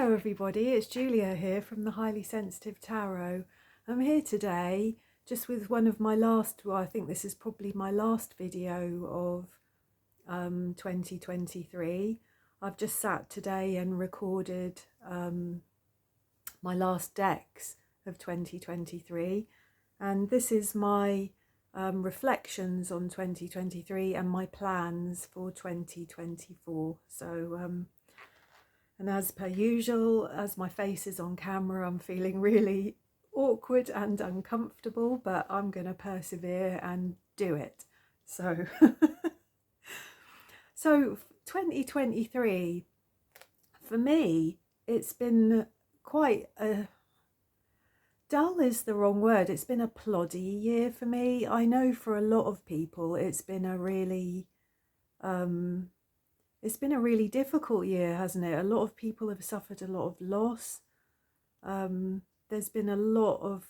Hello everybody, it's Julia here from the Highly Sensitive Tarot. I'm here today just with one of my last, well I think this is probably my last video of 2023. I've just sat today and recorded my last decks of 2023, and this is my reflections on 2023 and my plans for 2024. So and as per usual, as my face is on camera, I'm feeling really awkward and uncomfortable, but I'm going to persevere and do it. So, so 2023, for me, it's been quite a, dull is the wrong word, it's been a ploddy year for me. I know for a lot of people it's been a really difficult year, hasn't it? A lot of people have suffered a lot of loss. There's been a lot of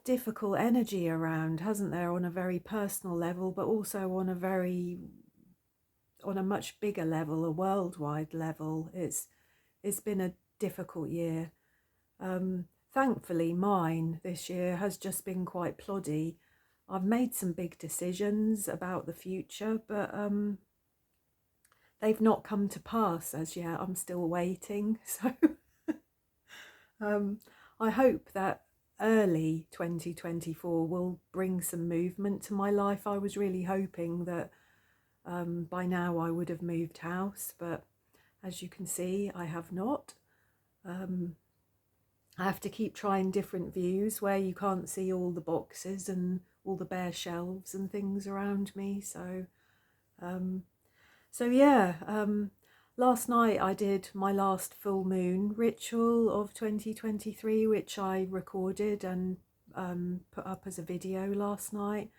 difficult energy around, hasn't there, on a very personal level, but also on a much bigger level, a worldwide level. It's been a difficult year. Thankfully, mine this year has just been quite ploddy. I've made some big decisions about the future, but they've not come to pass as yet. I'm still waiting. So I hope that early 2024 will bring some movement to my life. I was really hoping that by now I would have moved house, but as you can see, I have not. I have to keep trying different views where you can't see all the boxes and all the bare shelves and things around me. So last night I did my last full moon ritual of 2023, which I recorded and put up as a video last night.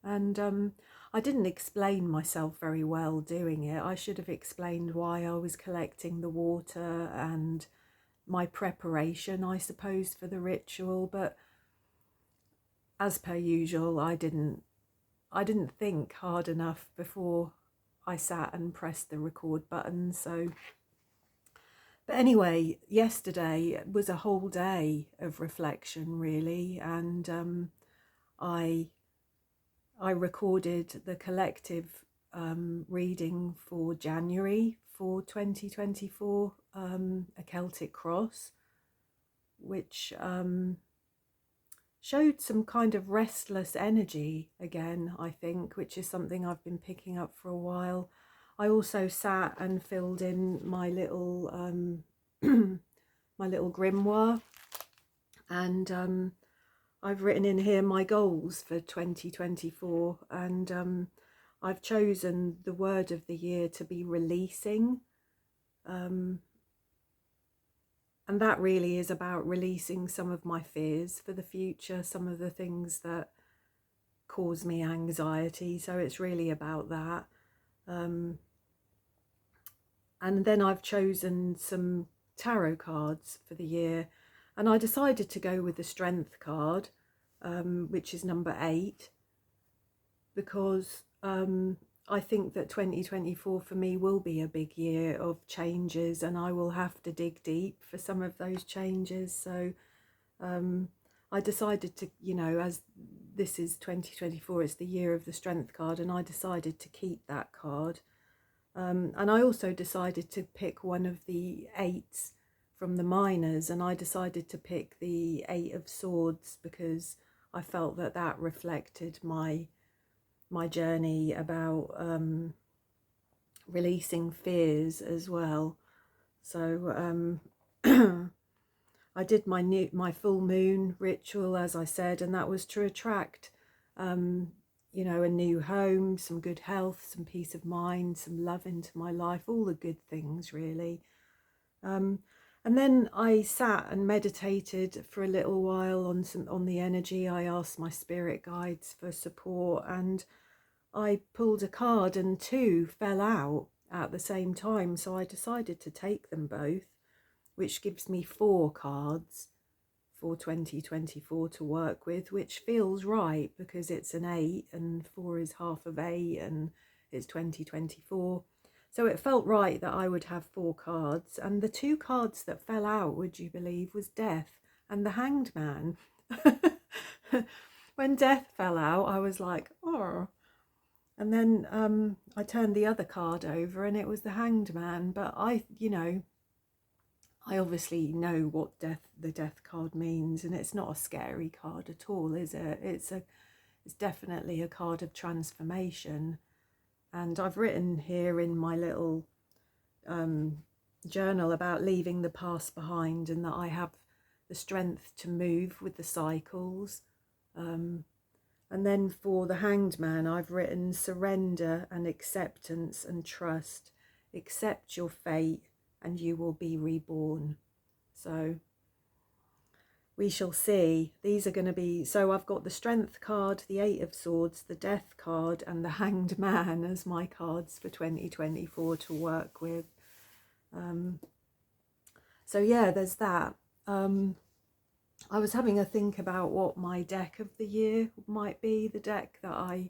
And I didn't explain myself very well doing it. I should have explained why I was collecting the water and my preparation, I suppose, for the ritual, but as per usual, I didn't think hard enough before I sat and pressed the record button. So, but anyway, yesterday was a whole day of reflection, really, and I recorded the collective reading for January for 2024, a Celtic cross, which showed some kind of restless energy again, I think, which is something I've been picking up for a while. I also sat and filled in my little my little grimoire, and I've written in here my goals for 2024, and I've chosen the word of the year to be releasing. And that really is about releasing some of my fears for the future, some of the things that cause me anxiety. So it's really about that. And then I've chosen some tarot cards for the year. And I decided to go with the Strength card, which is number 8, because I think that 2024 for me will be a big year of changes, and I will have to dig deep for some of those changes. So I decided to, as this is 2024, it's the year of the Strength card, and I decided to keep that card. And I also decided to pick one of the 8s from the minors, and I decided to pick the 8 of Swords because I felt that that reflected my journey about releasing fears as well. So I did my full moon ritual, as I said, and that was to attract a new home, some good health, some peace of mind, some love into my life, all the good things really. And then I sat and meditated for a little while on the energy. I asked my spirit guides for support, and I pulled a card and 2 fell out at the same time. So I decided to take them both, which gives me 4 cards for 2024 to work with, which feels right because it's an 8 and 4 is half of 8 and it's 2024. So it felt right that I would have 4 cards, and the 2 cards that fell out, would you believe, was Death and the Hanged Man. When Death fell out, I was like, oh. And then I turned the other card over and it was the Hanged Man. But I obviously know what the Death card means, and it's not a scary card at all, is it? It's definitely a card of transformation. And I've written here in my little journal about leaving the past behind, and that I have the strength to move with the cycles. And then for the Hanged Man, I've written surrender and acceptance and trust. Accept your fate and you will be reborn. So we shall see. These are going to be, so I've got the Strength card, the 8 of Swords, the Death card and the Hanged Man as my cards for 2024 to work with. So yeah, there's that. I was having a think about what my deck of the year might be, the deck that I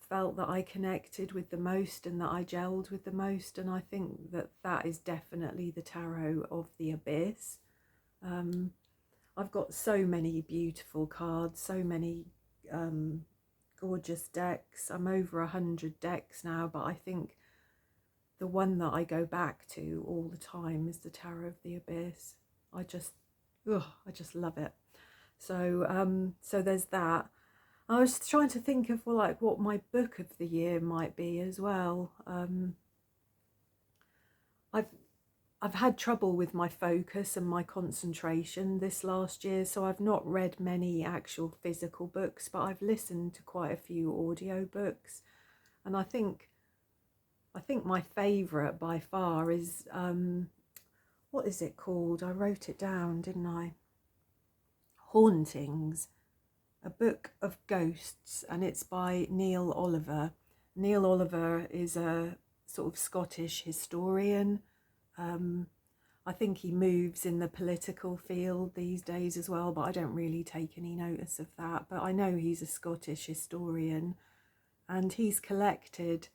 felt that I connected with the most and that I gelled with the most, and I think that that is definitely the Tarot of the Abyss. I've got so many beautiful cards, so many gorgeous decks. I'm over 100 decks now, but I think the one that I go back to all the time is the Tarot of the Abyss. I just love it. So so there's that. I was trying to think of what my book of the year might be as well. I've had trouble with my focus and my concentration this last year, so I've not read many actual physical books, but I've listened to quite a few audio books, and I think my favourite by far is what is it called? I wrote it down, didn't I? Hauntings, a book of ghosts, and it's by Neil Oliver. Neil Oliver is a sort of Scottish historian. I think he moves in the political field these days as well, but I don't really take any notice of that. But I know he's a Scottish historian, and he's collected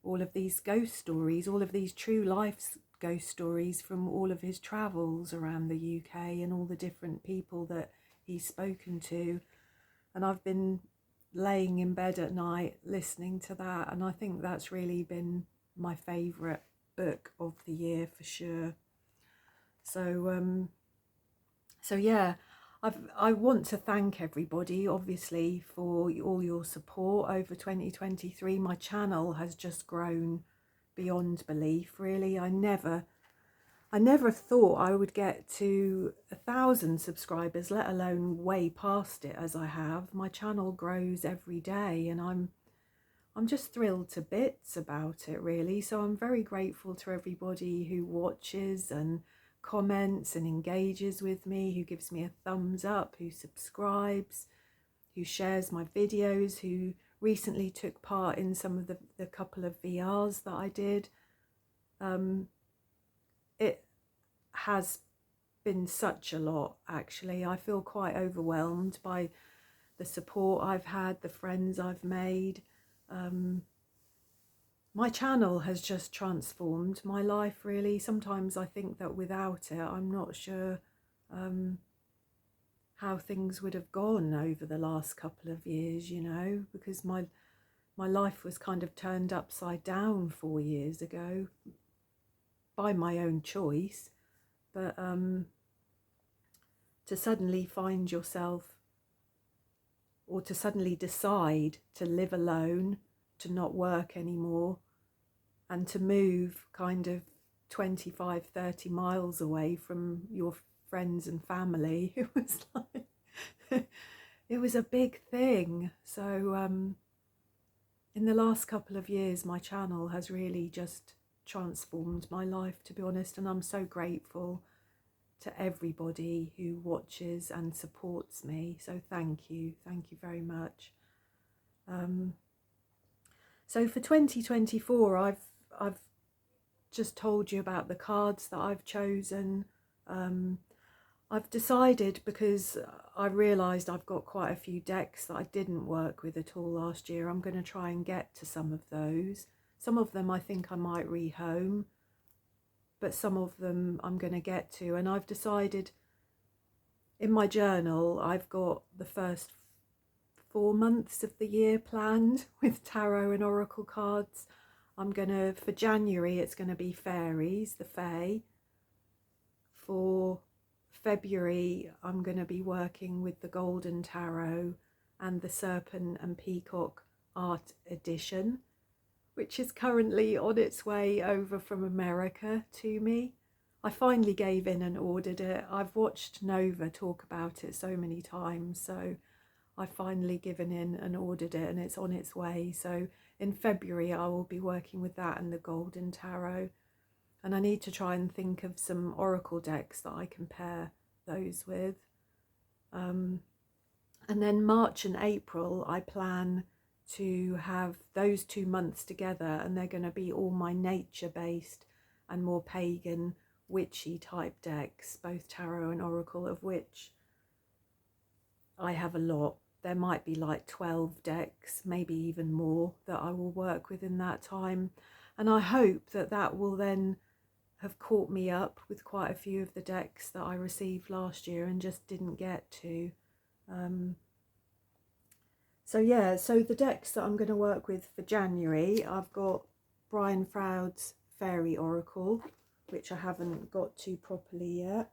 all of these ghost stories, all of these true life ghost stories from all of his travels around the UK and all the different people that he's spoken to. And I've been laying in bed at night listening to that, and I think that's really been my favourite book of the year for sure. So so yeah, I want to thank everybody obviously for all your support over 2023. My channel has just grown beyond belief, really. I never thought I would get to 1,000 subscribers, let alone way past it as I have. My channel grows every day, and I'm just thrilled to bits about it, really. So I'm very grateful to everybody who watches and comments and engages with me, who gives me a thumbs up, who subscribes, who shares my videos, who recently took part in some of the couple of VRs that I did. It has been such a lot, actually. I feel quite overwhelmed by the support I've had, the friends I've made. My channel has just transformed my life, really. Sometimes I think that without it, I'm not sure how things would have gone over the last couple of years, you know, because my life was kind of turned upside down 4 years ago by my own choice. But to suddenly find yourself, or to suddenly decide to live alone, to not work anymore, and to move kind of 25, 30 miles away from your friends and family, it was like, it was a big thing. So in the last couple of years, my channel has really just transformed my life, to be honest, and I'm so grateful to everybody who watches and supports me. So thank you very much. So for 2024, I've just told you about the cards that I've chosen. I've decided, because I realised I've got quite a few decks that I didn't work with at all last year, I'm going to try and get to some of those. Some of them I think I might rehome, but some of them I'm going to get to. And I've decided in my journal, I've got the first 4 months of the year planned with tarot and oracle cards. For January, it's going to be fairies, the fae. For February, I'm going to be working with the Golden Tarot and the Serpent and Peacock Art Edition, which is currently on its way over from America to me. I finally gave in and ordered it. I've watched Nova talk about it so many times, so I've finally given in and ordered it, and it's on its way. So in February I will be working with that and the Golden Tarot, and I need to try and think of some oracle decks that I can pair those with. And then March and April I plan to have those 2 months together, and they're going to be all my nature based and more pagan witchy type decks, both tarot and oracle, of which I have a lot. There might be like 12 decks, maybe even more, that I will work with in that time. And I hope that that will then have caught me up with quite a few of the decks that I received last year and just didn't get to. So the decks that I'm going to work with for January, I've got Brian Froud's Fairy Oracle, which I haven't got to properly yet.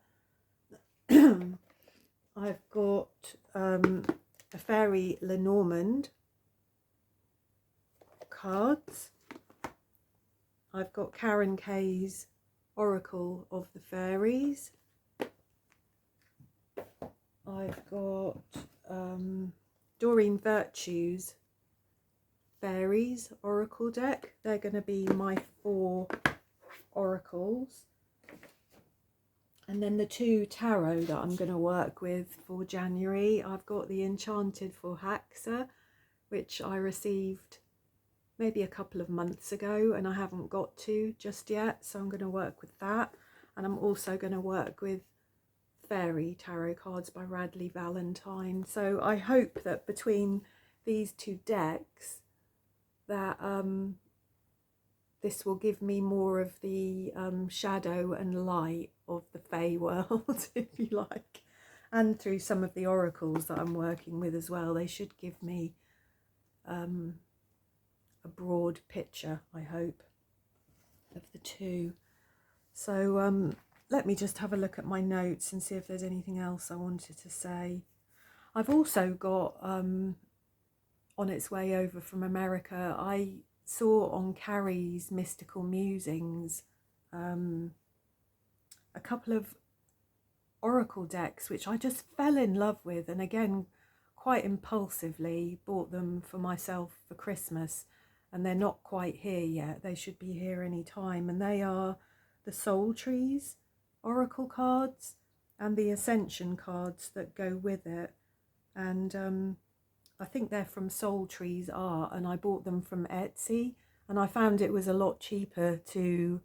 I've got a Fairy Lenormand cards. I've got Karen Kay's Oracle of the Fairies. I've got Doreen Virtue's Fairies Oracle deck. They're going to be my 4 oracles. And then the 2 tarot that I'm going to work with for January, I've got the Enchanted for Haxa, which I received maybe a couple of months ago and I haven't got to just yet, so I'm going to work with that. And I'm also going to work with Fairy Tarot Cards by Radley Valentine. So I hope that between these 2 decks that this will give me more of the shadow and light of the Fae world, if you like. And through some of the oracles that I'm working with as well, they should give me a broad picture, I hope, of the 2. So let me just have a look at my notes and see if there's anything else I wanted to say. I've also got, on its way over from America, I saw on Carrie's Mystical Musings a couple of oracle decks which I just fell in love with, and again quite impulsively bought them for myself for Christmas, and they're not quite here yet. They should be here any time, and they are the Soul Trees oracle cards and the Ascension cards that go with it. And I think they're from Soul Trees Art, and I bought them from Etsy, and I found it was a lot cheaper to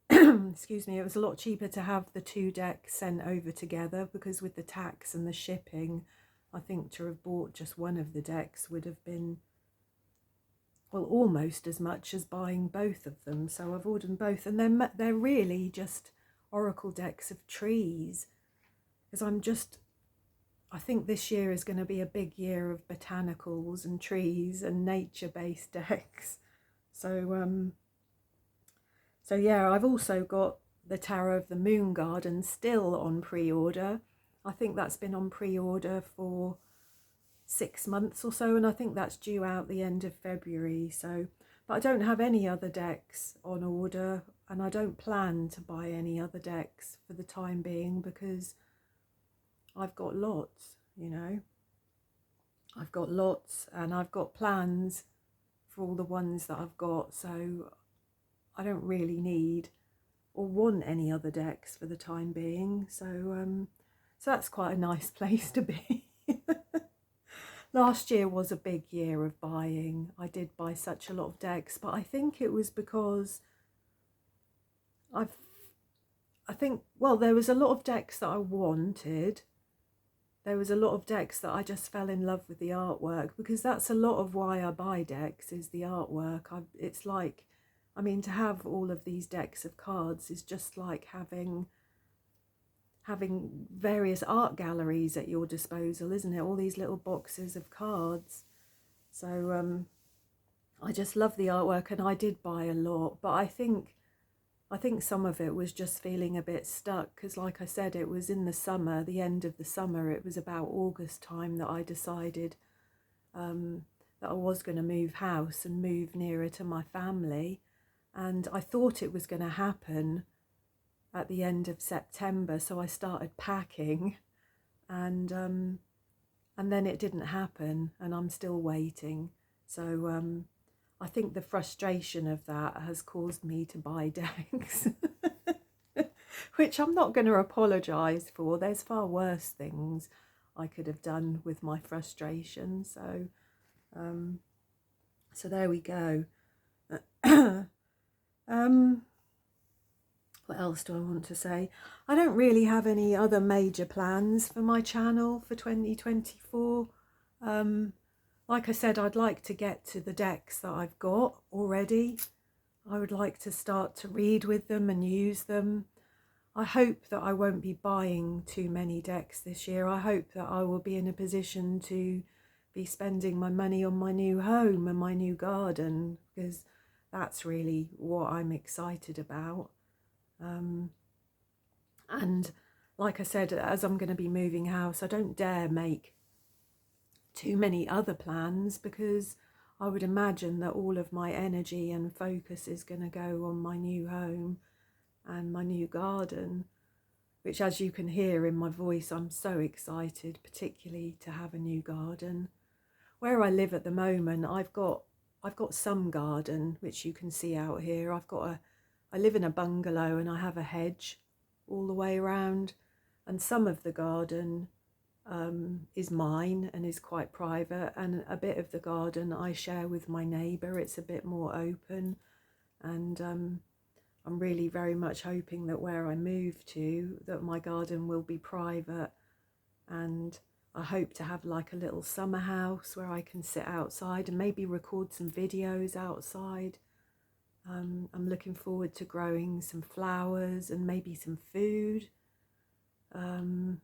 excuse me, it was a lot cheaper to have the 2 decks sent over together, because with the tax and the shipping, I think to have bought just one of the decks would have been, well, almost as much as buying both of them. So I've ordered them both, and they're really just oracle decks of trees, because I think this year is going to be a big year of botanicals and trees and nature-based decks. So yeah, I've also got the Tarot of the Moon Garden still on pre-order. I think that's been on pre-order for 6 months or so, and I think that's due out the end of February. So, but I don't have any other decks on order, and I don't plan to buy any other decks for the time being, because I've got lots, you know. I've got lots, and I've got plans for all the ones that I've got, so I don't really need or want any other decks for the time being. So that's quite a nice place to be. Last year was a big year of buying. I did buy such a lot of decks, but I think it was because well, there was a lot of decks that I wanted there was a lot of decks that I just fell in love with the artwork, because that's a lot of why I buy decks, is the artwork. It's like, I mean, to have all of these decks of cards is just like having various art galleries at your disposal, isn't it? All these little boxes of cards. So I just love the artwork, and I did buy a lot, but I think some of it was just feeling a bit stuck, because like I said, it was in the summer, the end of the summer. It was about August time that I decided that I was going to move house and move nearer to my family, and I thought it was going to happen at the end of September, so I started packing, and then it didn't happen, and I'm still waiting. So I think the frustration of that has caused me to buy decks, which I'm not going to apologise for. There's far worse things I could have done with my frustration. So there we go. What else do I want to say? I don't really have any other major plans for my channel for 2024. Like I said, I'd like to get to the decks that I've got already. I would like to start to read with them and use them. I hope that I won't be buying too many decks this year. I hope that I will be in a position to be spending my money on my new home and my new garden, because that's really what I'm excited about. And like I said, as I'm going to be moving house, I don't dare make too many other plans, because I would imagine that all of my energy and focus is going to go on my new home and my new garden, which, as you can hear in my voice, I'm so excited, particularly to have a new garden. Where I live at the moment, I've got some garden, which you can see out here. I live in a bungalow, and I have a hedge all the way around, and some of the garden is mine and is quite private, and a bit of the garden I share with my neighbour. It's a bit more open, and I'm really very much hoping that where I move to, that my garden will be private, and I hope to have like a little summer house where I can sit outside and maybe record some videos outside. I'm looking forward to growing some flowers and maybe some food. I'm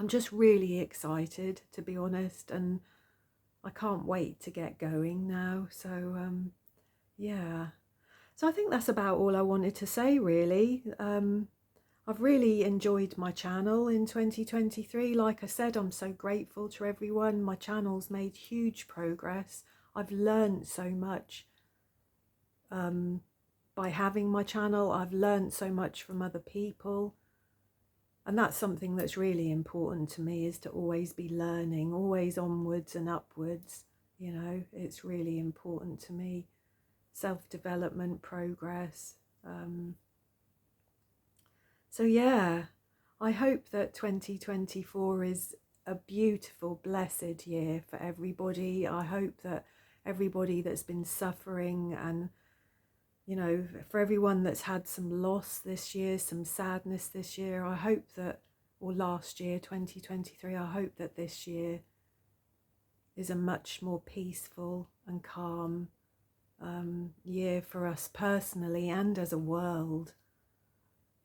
just really excited, to be honest, and I can't wait to get going now. So yeah, so I think that's about all I wanted to say, really. I've really enjoyed my channel in 2023. Like I said, I'm so grateful to everyone. My channel's made huge progress. I've learned so much by having my channel. I've learned so much from other people, and that's something that's really important to me, is to always be learning, always onwards and upwards. You know, it's really important to me. Self-development, progress. So yeah, I hope that 2024 is a beautiful, blessed year for everybody. I hope that everybody that's been suffering, and you know, for everyone that's had some loss this year, some sadness this year, I hope that, or last year, 2023, I hope that this year is a much more peaceful and calm year for us personally and as a world,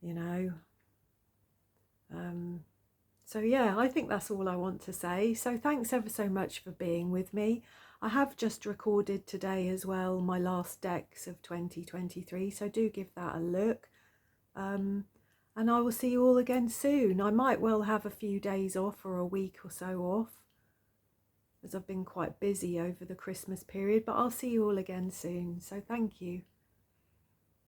you know. So yeah, I think that's all I want to say. So thanks ever so much for being with me. I have just recorded today as well my last decks of 2023, so do give that a look. And I will see you all again soon. I might well have a few days off, or a week or so off, as I've been quite busy over the Christmas period, but I'll see you all again soon. So thank you.